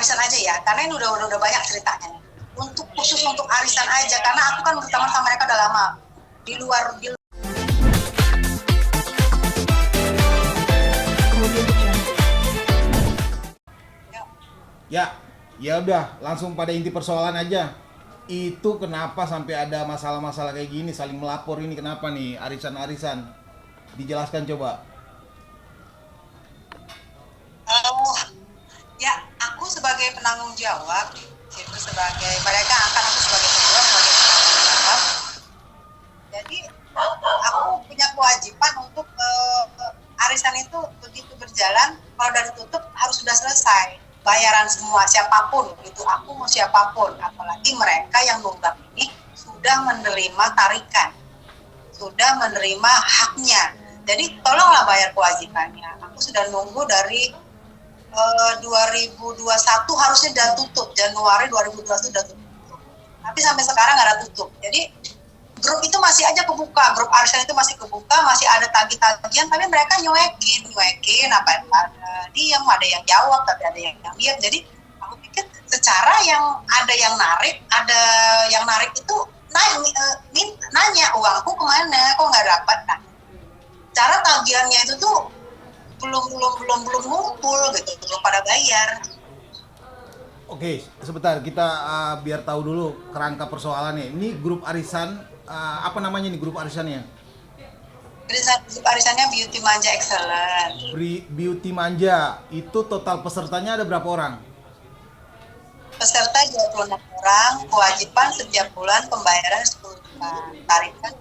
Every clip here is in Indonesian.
arisan aja ya, karena ini udah banyak ceritanya nih. Khusus untuk arisan aja, karena aku kan berteman sama mereka udah lama. Di luar Ya udah, langsung pada inti persoalan aja. Itu kenapa sampai ada masalah-masalah kayak gini, saling melapor ini kenapa nih, arisan-arisan? Dijelaskan coba. Ya, aku sebagai penanggung jawab, itu sebagai mereka angkat aku sebagai ketua, sebagai penanggung jawab. Jadi aku punya kewajiban untuk arisan itu begitu berjalan, kalau udah ditutup harus sudah selesai bayaran semua, siapapun itu, aku mau siapapun, apalagi mereka yang nunggak ini sudah menerima tarikan, sudah menerima haknya. Jadi tolonglah bayar kewajibannya. Aku sudah nunggu dari 2021 harusnya udah tutup, Januari 2021 udah tutup, tapi sampai sekarang nggak ada tutup. Jadi grup itu masih aja kebuka, grup arisan itu masih kebuka, masih ada tagih-tagihan, tapi mereka nyuekin, apa ada diam, ada yang jawab, tapi ada yang diam. Jadi aku pikir secara yang ada yang narik itu nanya uangku kemana, kok nggak dapat. Nah, cara tagihannya itu tuh belum ngumpul gitu, belum pada bayar. Oke, sebentar kita biar tahu dulu kerangka persoalannya. Ini grup arisan, apa namanya nih grup arisannya? Grup arisannya Beauty Manja Excellent. Beauty Manja, itu total pesertanya ada berapa orang? Peserta 26 orang, kewajiban setiap bulan pembayaran 10 juta, tarikan.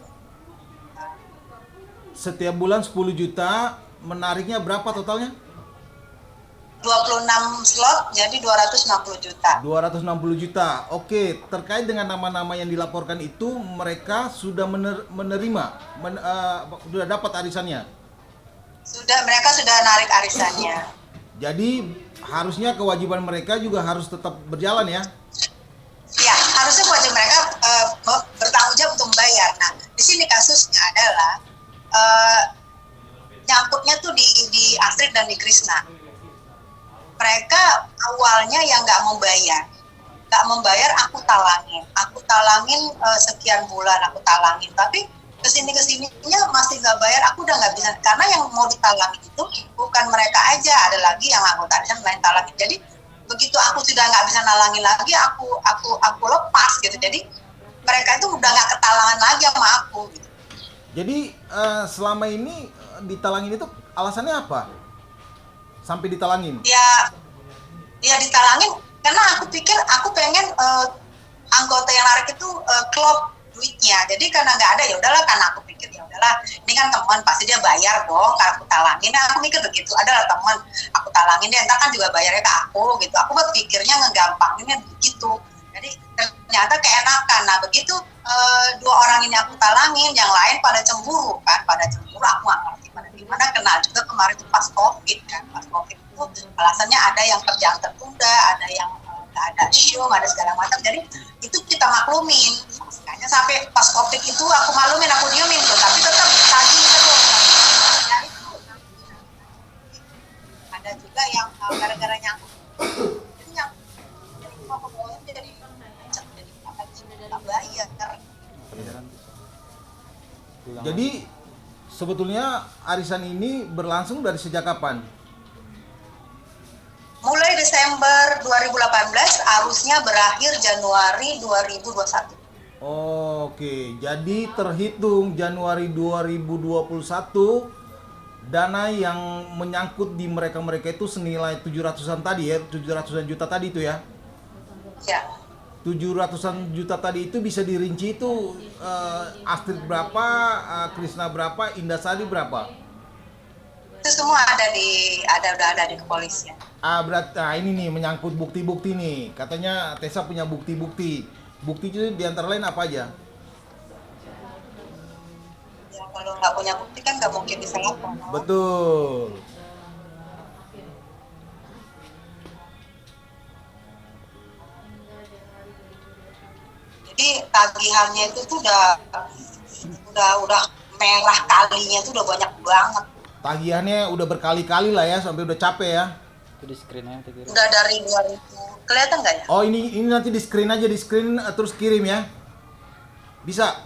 Setiap bulan 10 juta, menariknya berapa totalnya? 26 slot, jadi 260 juta. 260 juta. Oke, terkait dengan nama-nama yang dilaporkan itu, mereka sudah sudah dapat arisannya? Mereka sudah narik arisannya. Jadi harusnya kewajiban mereka juga harus tetap berjalan ya? Ya, harusnya kewajiban mereka bertanggung jawab untuk membayar. Nah, di sini kasusnya adalah nyangkutnya tuh di Astrid dan di Krisna. Mereka awalnya yang nggak membayar, aku talangin sekian bulan, aku talangin, tapi kesininya masih nggak bayar, aku udah nggak bisa, karena yang mau ditalangin itu bukan mereka aja, ada lagi yang anggota arisan lain talangin. Jadi begitu aku sudah nggak bisa nalangin lagi, aku lepas gitu. Jadi mereka itu udah nggak ketalangan lagi sama aku gitu. Jadi selama ini ditalangin itu alasannya apa? Sampai ditalangin? Ya ditalangin karena aku pikir aku pengen anggota yang narik itu klop duitnya. Jadi karena nggak ada, ya udahlah, karena aku pikir ya udahlah, ini kan teman pasti dia bayar dong kalau aku talangin. Nah, aku mikir begitu, adalah teman, aku talangin dia, entar kan juga bayarnya ke aku gitu. Aku berpikirnya ngegampanginnya begitu. Jadi ternyata keenakan. Nah begitu 2 orang ini aku talangin, yang lain pada cemburu, aku nggak ngerti pada gimana. Kenal juga kemarin itu pas COVID kan, pas COVID itu alasannya ada yang kerjaan tertunda, ada yang nggak ada show, nggak ada segala macam. Jadi itu kita maklumin. Makanya sampai pas COVID itu aku maklumin, aku diemin tuh, tapi tetap tagih terus. Ya itu ada juga yang gara-gara nyangkut, jadi mau ke bawah jadi nggak bayar. Jadi sebetulnya arisan ini berlangsung dari sejak kapan? Mulai Desember 2018, arusnya berakhir Januari 2021. Oke, jadi terhitung Januari 2021 dana yang menyangkut di mereka itu senilai 700-an tadi ya, 700-an juta tadi itu ya? Ya. 700-an juta tadi itu bisa dirinci itu Astrid berapa, Krisna berapa, Indasari berapa? Itu semua udah ada di kepolisian. Berarti ini nih menyangkut bukti-bukti nih. Katanya Tessa punya bukti-bukti. Bukti itu di antara lain apa aja? Ya kalau nggak punya bukti kan nggak mungkin bisa lapor. Betul. Jadi tagihannya itu tuh udah merah kalinya tuh udah banyak banget. Tagihannya udah berkali-kali lah ya, sampai udah capek ya. Itu di screen aja kira. Udah dari 2000. Kelihatan nggak ya? Oh, ini nanti di screen aja, di screen terus kirim ya. Bisa.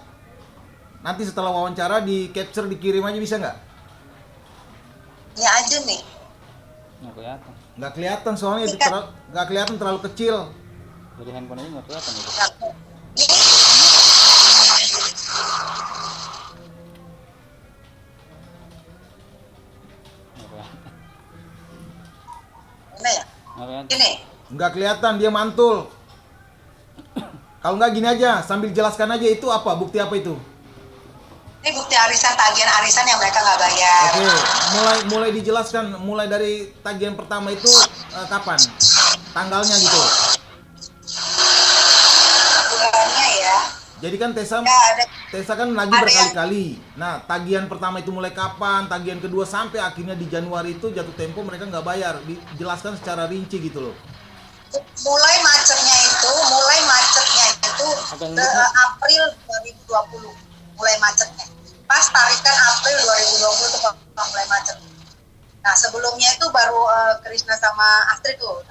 Nanti setelah wawancara di capture dikirim aja, bisa nggak? Ini aja nih. Nggak kelihatan. Nggak kelihatan soalnya Ini kan- nggak kelihatan, terlalu kecil. Dari handphone aja nggak kelihatan itu. Ini Nggak kelihatan. mana ya? Nggak kelihatan. Ini. Nggak kelihatan, dia mantul. Kalau nggak gini aja, sambil jelaskan aja itu apa, bukti apa itu? Ini bukti arisan, tagihan arisan yang mereka nggak bayar. Oke, mulai dijelaskan, mulai dari tagihan pertama itu kapan? Tanggalnya gitu. Bulannya ya. Jadi kan Ya ada. Tesa kan lagi Ada berkali-kali. Nah, tagihan pertama itu mulai kapan? Tagihan kedua sampai akhirnya di Januari itu jatuh tempo mereka nggak bayar. Dijelaskan secara rinci gitu loh. mulai macetnya itu April 2020 mulai macetnya. Pas tarikan April 2020 itu mulai macet. Nah sebelumnya itu baru Krisna sama Astrid tuh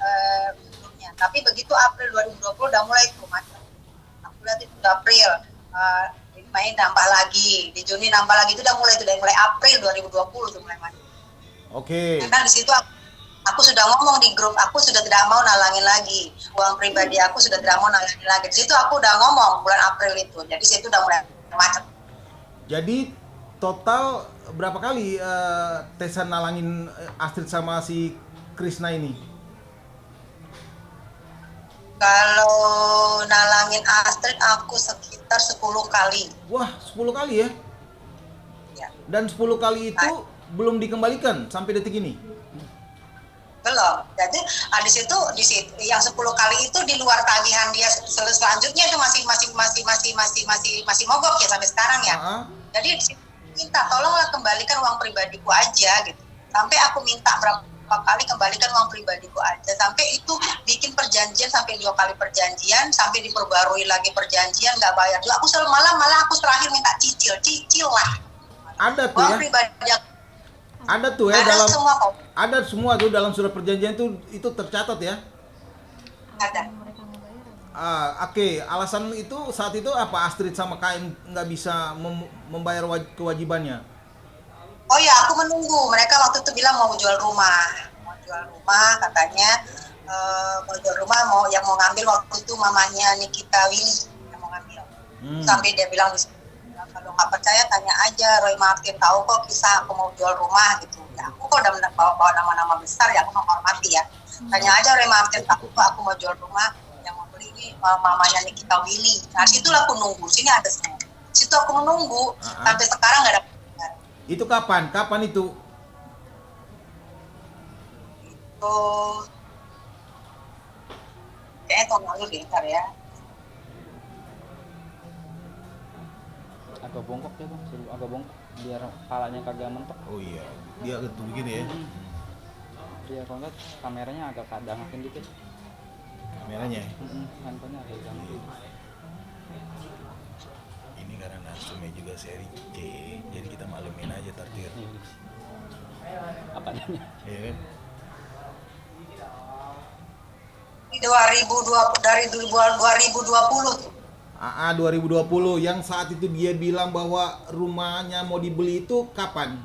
sebelumnya. Tapi begitu April 2020 udah mulai tuh macet. Aku lihat itu udah April, di Mei nambah lagi, di Juni nambah lagi, itu udah mulai April 2020 tuh mulai macet. Oke. Karena di situ aku sudah ngomong di grup, aku sudah tidak mau nalangin lagi uang pribadi, aku sudah tidak mau nalangin lagi. Di situ aku udah ngomong bulan April itu, jadi situ udah mulai macet. Jadi total berapa kali Tessa nalangin Astrid sama si Krisna ini? Kalau nalangin Astrid aku sekitar 10 kali. Wah, 10 kali ya? Ya. Dan 10 kali itu belum dikembalikan sampai detik ini? Belum. Jadi di situ yang 10 kali itu di luar tagihan dia selanjutnya itu masih mogok ya sampai sekarang ya. Jadi di situ minta tolonglah kembalikan uang pribadiku aja gitu. Sampai aku minta berapa kali kembalikan uang pribadiku aja, sampai itu bikin perjanjian sampai 2 kali perjanjian, sampai diperbarui lagi perjanjian nggak bayar juga. Aku selalu malah aku terakhir minta cicil lah. Ada tuh Uang ya? pribadi Ada tuh ya ada dalam semua kok. ada semua tuh dalam surat perjanjian itu tercatat ya. Ada. Oke, alasan itu saat itu apa Astrid sama KM nggak bisa membayar kewajibannya? Oh ya, aku menunggu. Mereka waktu itu bilang mau jual rumah katanya mau jual rumah, yang mau ngambil waktu itu mamanya Nikita Willy yang mau ngambil. Sampai dia bilang kalau nggak percaya tanya aja Roy Martin, tahu kok kisah aku mau jual rumah gitu. Ya aku kok udah bawa nama-nama besar ya, aku menghormati ya. Tanya aja Roy Martin, tahu kok aku mau jual rumah, yang mau beli ini mamanya Nikita Willy. Nah situlah aku nunggu, sini ada semua. Situ aku menunggu sampai sekarang nggak ada. Itu kapan? Kapan itu? Itu kayaknya tahun lalu deh, ntar ya. Agak bongkok ya bang, suruh agak bongkok biar palanya kagak mentok. Oh iya, dia gitu begini ya. Dia kalau nggak kameranya agak kadangakin dikit. Kameranya. Handphonenya agak dangakin. Ini karena Nasumnya juga seri C, jadi kita maklumin aja tartir. Apa adanya? Iya kan? 2020 dari 2020 tuh. 2020 yang saat itu dia bilang bahwa rumahnya mau dibeli itu kapan?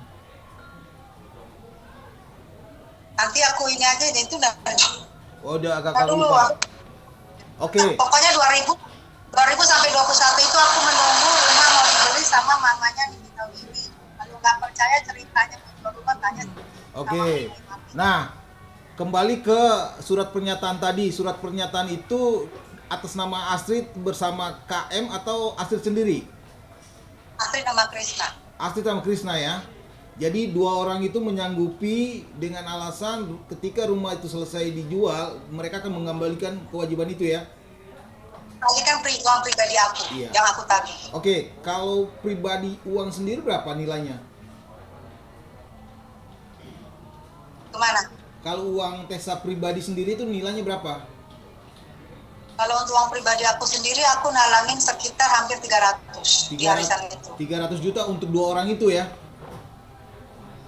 Nanti aku ini aja deh, itu udah. Oh, udah agak Dulu, lupa. Oke. Nah, pokoknya 2000 sampai 21 itu aku menunggu rumah mau dibeli sama mamanya Nikita Willy. Kalau nggak percaya ceritanya jual rumah tanya. Oke. Nah, kembali ke surat pernyataan tadi. Surat pernyataan itu atas nama Astrid bersama KM atau Astrid sendiri? Astrid sama Krisna. Astrid sama Krisna ya. Jadi dua orang itu menyanggupi dengan alasan ketika rumah itu selesai dijual, mereka akan mengembalikan kewajiban itu ya. Kalikan uang pribadi aku, Iya. yang aku tagih. Oke, kalau pribadi uang sendiri berapa nilainya? Kemana? Kalau uang Tessa pribadi sendiri itu nilainya berapa? Kalau untuk uang pribadi aku sendiri, aku nalangin sekitar hampir 300 di arisan itu. 300 juta untuk dua orang itu ya?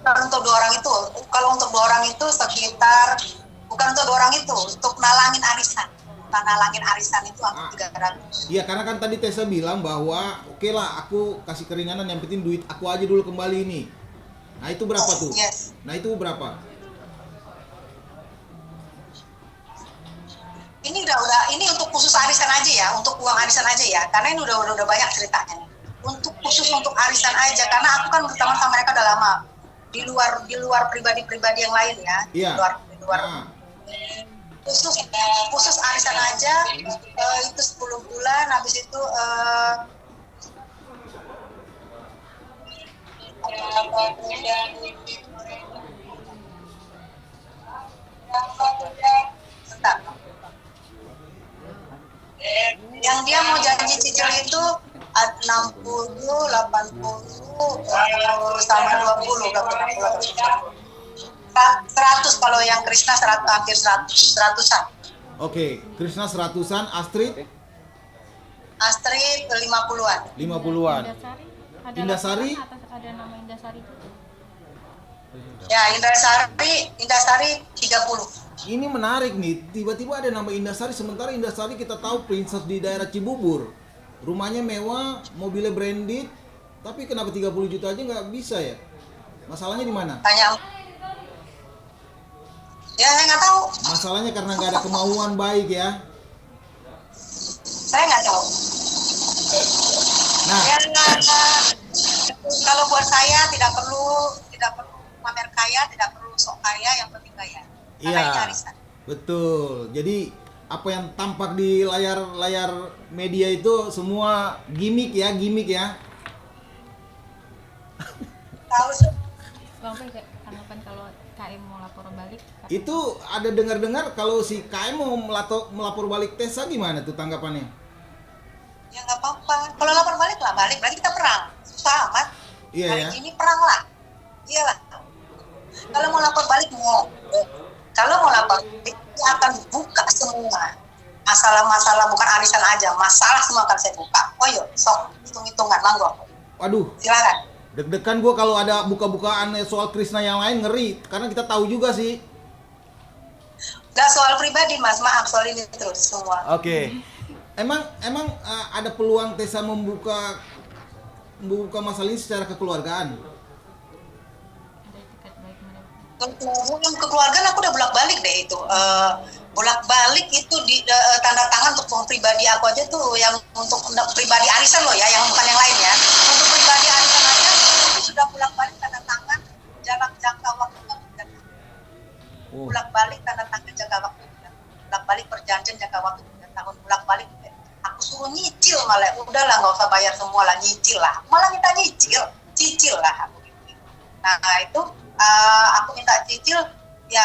Kalau untuk dua orang itu sekitar Bukan untuk dua orang itu, untuk nalangin arisan. Nalangin arisan itu aku 300. Iya, karena kan tadi Tessa bilang bahwa oke lah aku kasih keringanan, yang penting duit aku aja dulu kembali ini. Nah itu berapa tuh? Yes. Nah itu berapa? Ini ini untuk khusus arisan aja ya, untuk uang arisan aja ya, karena ini udah banyak ceritanya. Untuk khusus untuk arisan aja, karena aku kan berteman sama mereka udah lama. Di luar pribadi-pribadi yang lain ya. Iya. Di luar. Khusus arisan aja itu 10 bulan, habis itu yang dia mau janji cicil itu 60, 80, sama 20, 100 kalau yang Krishna hampir 100-an. Oke, Krishna 100-an, Astrid 50-an. 50-an. Indasari? Indasari? Ada nama Indasari itu. Ya, Indasari 30. Ini menarik nih, tiba-tiba ada nama Indasari, sementara Indasari kita tahu princess di daerah Cibubur. Rumahnya mewah, mobilnya branded, tapi kenapa 30 juta aja nggak bisa ya? Masalahnya di mana? Tanya. Ya, saya nggak tahu. Masalahnya karena nggak ada kemauan baik ya. Saya nggak tahu. Nah, Ya, kalau buat saya tidak perlu pamer kaya, tidak perlu sok kaya, yang penting kaya. Karena ini iya, arisan. betul. Jadi apa yang tampak di layar media itu semua gimmick ya. Tahu sih. Bang Pe, tanggapan kalau KM mau lapor balik? Itu ada dengar-dengar kalau si KM mau melapor balik Tessa, gimana tuh tanggapannya? Ya nggak apa-apa. Kalau lapor balik lah balik, berarti kita perang. Susah amat. Iya Hari ya. ini perang lah. Iyalah. Kalau mau lapor balik kalau mau lapor balik, dia akan buka semua masalah-masalah, bukan arisan aja, masalah semua akan saya buka. Oh yuk, sok hitung-hitungan, manggo. Waduh, Silakan. deg-degan gue kalau ada buka-bukaan soal Krishna yang lain, ngeri. Karena kita tahu juga sih. Nggak soal pribadi mas, maaf soal ini terus semua. Oke. Emang ada peluang Tessa membuka masalah ini secara kekeluargaan? Ada etikat baik mereka. Kalau kekeluargaan aku udah bolak-balik deh itu. Bolak-balik itu di tanda tangan untuk pribadi aku aja tuh, yang untuk pribadi arisan loh ya, yang bukan yang lain ya. Untuk pribadi arisan aja itu sudah bolak-balik tanda tangan dalam jangka waktu yang bolak-balik tanda tangan jangka waktu, bolak-balik perjanjian jangka waktu 3 tahun, bolak-balik aku suruh nyicil malah, udahlah nggak usah bayar semua lah, nyicil lah, malah minta cicil lah aku. Nah itu aku minta cicil ya,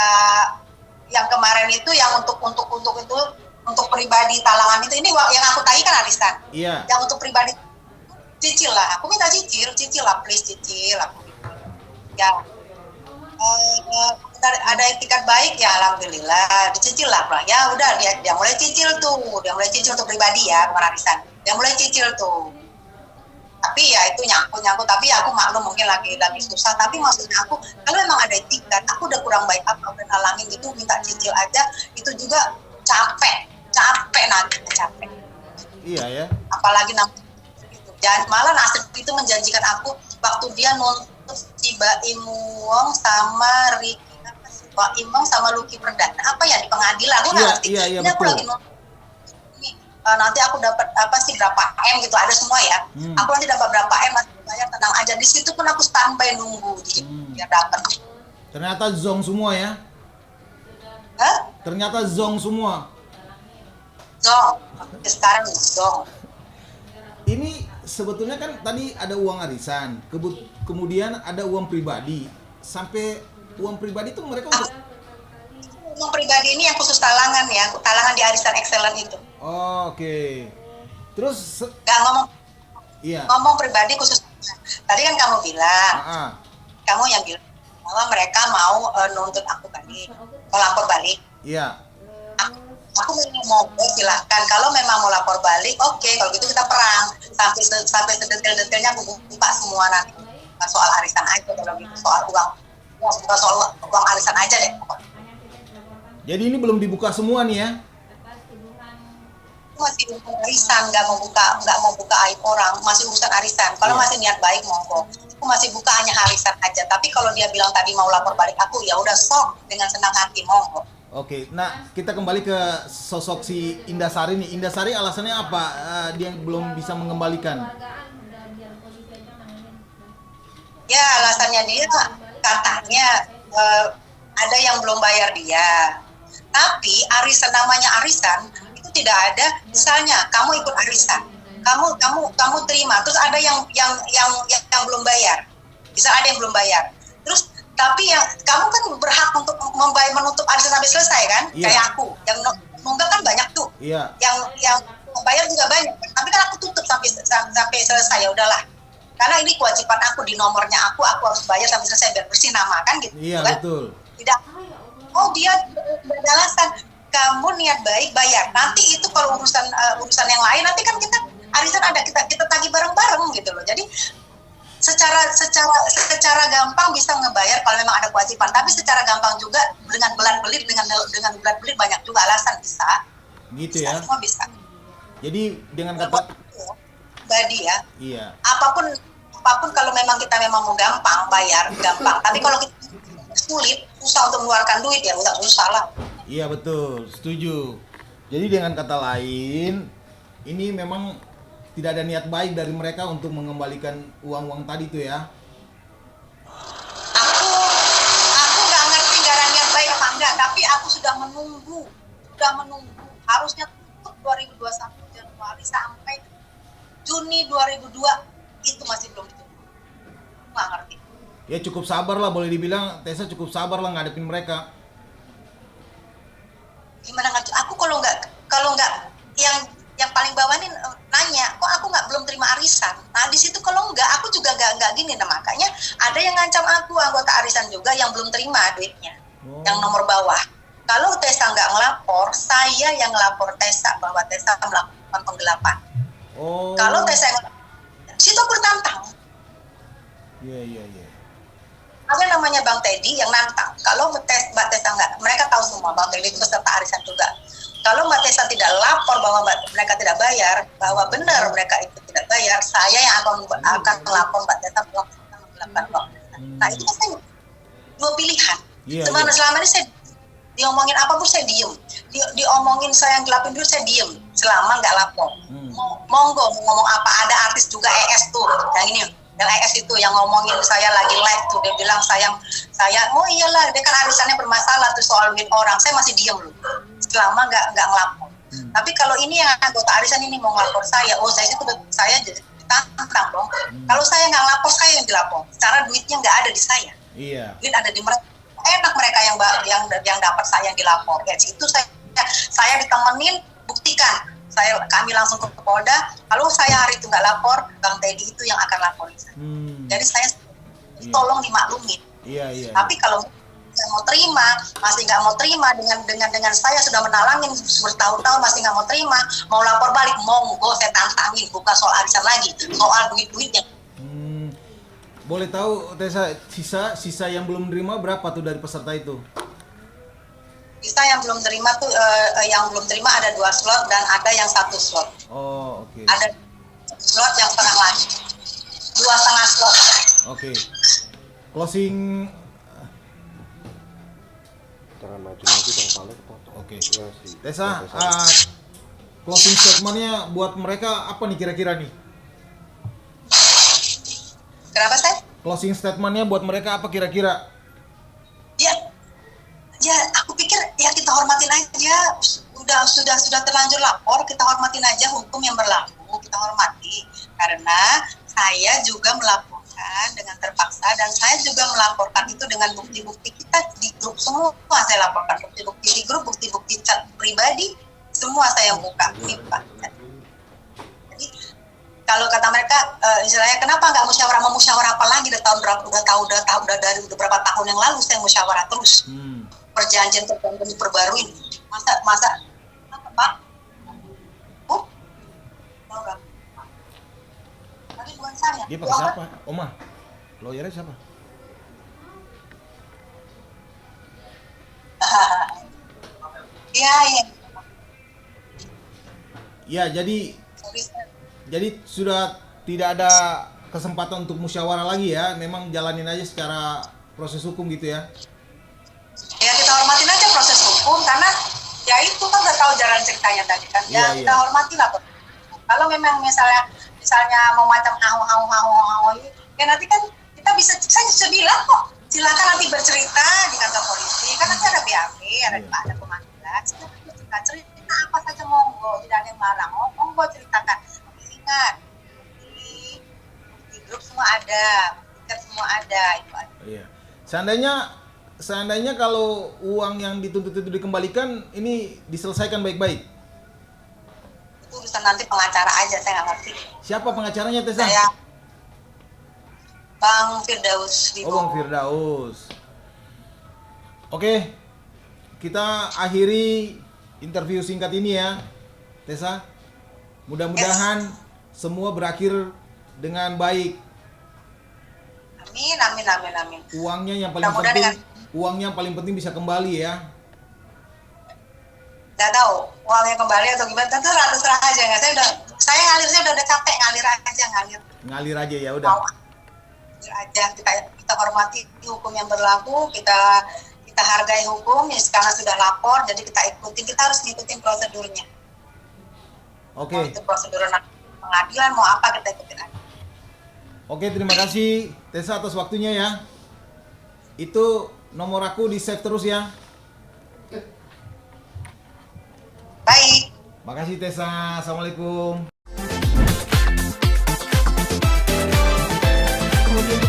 yang kemarin itu yang untuk itu untuk pribadi talangan itu, ini yang aku tagih kan arisan. Iya. Yang untuk pribadi cicil lah, aku minta cicil lah, please cicil aku. Ya ada etikat baik ya, alhamdulillah dicicil lah, Bang. Ya udah dia mulai cicil untuk pribadi ya, bukan arisan. Dia mulai cicil tuh. Tapi ya itu nyangkut, tapi aku maklum mungkin lagi susah, tapi maksudnya aku kalau memang ada etikat, aku udah kurang baik apa udah nalangin gitu, minta cicil aja itu juga capek nanti. Iya ya. Apalagi gitu. Dan malah Nasib itu menjanjikan aku waktu dia nuntut si Baim Wong sama Ricky, Baim Wong sama Lucky Perdana apa ya di pengadilan, aku nggak ngerti. Iya, Ini aku betul. lagi nuntut nanti aku dapat apa sih, berapa M gitu, ada semua ya. Aku nanti dapat berapa M, nanti bayar, tenang aja. Di situ pun aku standby nunggu biar dapat. Ternyata zong semua ya. Hah? Ternyata zong semua. Zong. Sekarang zong. Ini sebetulnya kan tadi ada uang arisan, kemudian ada uang pribadi. Sampai uang pribadi itu mereka untuk Uang pribadi ini yang khusus talangan ya, talangan di arisan excellent itu. Oke. Terus Gak iya. ngomong pribadi khusus. Tadi kan kamu bilang, kamu yang bilang bahwa mereka mau nuntut aku balik, mau lapor balik. Iya. Aku mau silakan, kalau memang mau lapor balik, oke, kalau gitu kita perang sampai detail-detailnya aku buka semua nanti. Bukan soal arisan aja, kalau gitu soal uang, bukan soal uang arisan aja deh. Jadi ini belum dibuka semua nih ya? Aku masih urusan arisan, nggak mau buka aib orang, masih urusan arisan. Kalau Iya. masih niat baik monggo. Aku masih buka hanya arisan aja. Tapi kalau dia bilang tadi mau lapor balik aku, ya udah sok dengan senang hati monggo. Oke, nah kita kembali ke sosok si Indasari nih. Indasari alasannya apa dia belum bisa mengembalikan? Ya alasannya dia katanya ada yang belum bayar dia. Tapi arisan namanya arisan itu tidak ada. Misalnya kamu ikut arisan, kamu terima, terus ada yang belum bayar. Bisa ada yang belum bayar. Terus tapi yang kamu kan berhak untuk menutup arisan sampai selesai kan? Iya. Kayak aku yang nunggak kan banyak tuh. Iya. Yang membayar juga banyak. Tapi kan aku tutup sampai selesai, ya udahlah. Karena ini kewajiban aku, di nomornya aku harus bayar sampai selesai biar bersih nama kan gitu. Iya, kan? betul. Tidak. Oh dia beralasan kamu niat baik bayar. Nanti itu kalau urusan yang lain nanti kan kita arisan ada kita tagih bareng-bareng gitu loh. Jadi secara gampang bisa ngebayar kalau memang ada kewajiban. Tapi secara gampang juga dengan belat-belit dengan belat-belit banyak juga alasan bisa. Gitu Bisa, ya. semua bisa. Jadi dengan kata Pribadi ya. iya. Apapun kalau memang kita mau gampang bayar gampang. Tapi kalau kita sulit, susah untuk mengeluarkan duit ya nggak usah lah. Iya betul, setuju. Jadi dengan kata lain, ini memang tidak ada niat baik dari mereka untuk mengembalikan uang-uang tadi tuh ya. Aku nggak ngerti nggak ada niat baik apa enggak, tapi aku sudah menunggu harusnya tutup 2021 Januari sampai Juni 2002 itu masih belum ditutup. Nggak ngerti. Ya cukup sabar lah, boleh dibilang Tessa cukup sabar lah ngadepin mereka. Gimana nggak? Aku kalau nggak yang paling bawah nih nanya, kok aku belum terima arisan. Nah di situ kalau nggak, aku juga nggak gini. Nah makanya ada yang ngancam aku, anggota arisan juga yang belum terima duitnya, yang nomor bawah. Kalau Tessa nggak ngelapor, saya yang ngelapor Tessa bahwa Tessa melakukan penggelapan. Oh. Kalau Tessa yang situ aku tantang. Iya. Ada namanya Bang Teddy yang nantang. Kalau Mbak Tessa nggak, mereka tahu semua Bang Teddy itu peserta arisan juga. Kalau Mbak Tessa tidak lapor bahwa mereka tidak bayar, bahwa benar mereka itu tidak bayar, saya yang akan melapor Mbak Tessa melakukan uang. Nah itu kan dua pilihan. Iya, Cuman iya. selama ini saya diomongin apapun saya diem. Diomongin saya yang gelapin dulu saya diem. Selama nggak lapor. Monggo mau ngomong apa, ada artis juga ES tuh yang ini. Yang ES itu yang ngomongin saya lagi live tuh, dia bilang saya oh iyalah dia kan arisannya bermasalah tuh soal duit orang. Saya masih diem loh selama nggak ngelapor. Tapi kalau ini yang anggota arisan ini mau ngelapor saya, saya ditantang dong. Kalau saya nggak lapor, saya yang dilapor. Secara duitnya nggak ada di saya, Iya. duit ada di mereka. Enak mereka yang dapat, saya yang dilapor. Ya situ saya ditemenin, buktikan. Kami langsung ke Polda. Kalau saya hari itu nggak lapor, Bang Teddy itu yang akan laporin saya. Jadi saya tolong dimaklumin. Iya. Tapi kalau nggak mau terima, masih nggak mau terima dengan saya sudah menalangin bertahun-tahun masih nggak mau terima, mau lapor balik, monggo saya tantangin, bukan soal arisan lagi, soal duit-duitnya. Boleh tahu Tessa, sisa yang belum menerima berapa tuh dari peserta itu? Sisa yang belum terima tuh yang belum terima ada 2 slot dan ada yang 1 slot. Oh, oke. Ada slot yang setengah lagi, 2,5 slot. Oke. Closing. Jangan maju lagi dong, paling foto. Oke. Ya, sih. Tessa, closing statementnya buat mereka apa nih kira-kira nih? Kenapa saya? Closing statementnya buat mereka apa kira-kira? Ya aku pikir ya kita hormatin aja, sudah terlanjur lapor, kita hormatin aja hukum yang berlaku, kita hormati. Karena saya juga melaporkan dengan terpaksa dan saya juga melaporkan itu dengan bukti-bukti kita di grup semua saya laporkan, bukti-bukti di grup, bukti-bukti chat pribadi semua saya buka nih Pak. Jadi kalau kata mereka istilahnya kenapa nggak musyawarah apa lagi udah dari beberapa tahun yang lalu saya musyawarah terus. Perjanjian diperbarui. Masa apa Pak? Tapi bukan saya. Dia pakai siapa? Oma. Lawyernya siapa? Iya, iya. Ya, jadi sudah tidak ada kesempatan untuk musyawarah lagi ya. Memang jalanin aja secara proses hukum gitu ya. Ya kita hormatin aja proses hukum karena ya itu kan udah tahu jalan ceritanya tadi kan. Ya Iya, kita iya. hormati lah. Kalau memang misalnya mau macam haung, ya nanti kan kita saya bisa bilang kok silakan nanti bercerita di kantor polisi kan nanti ada BAP, ada pemanggilan. Silakan cerita apa saja monggo, tidak ada yang marah. Monggo ceritakan. Tapi ingat di grup semua ada, tiket semua ada itu aja. Iya. Seandainya kalau uang yang dituntut itu dikembalikan, ini diselesaikan baik-baik. Itu urusan nanti pengacara aja, saya nggak ngerti. Siapa pengacaranya, Tessa? Saya Bang Firdaus Oh, Bang Firdaus. Oke, kita akhiri interview singkat ini ya, Tessa. Mudah-mudahan semua berakhir dengan baik. Amin. Uangnya yang paling Mudah-mudahan penting, uangnya yang paling penting bisa kembali ya. Nggak tahu uangnya kembali atau gimana, tentu terserah aja nggak. Saya udah capek ngalir aja. Ngalir aja ya udah. Ngalir aja, kita hormati hukum yang berlaku, kita hargai hukum ya, karena sudah lapor, jadi kita harus ngikutin prosedurnya. Oke. Mau itu prosedur pengadilan mau apa kita ikutin aja. Oke, terima kasih Tessa atas waktunya ya. Itu nomor aku di save terus ya. Baik. Makasih Tessa. Assalamualaikum. Kemudian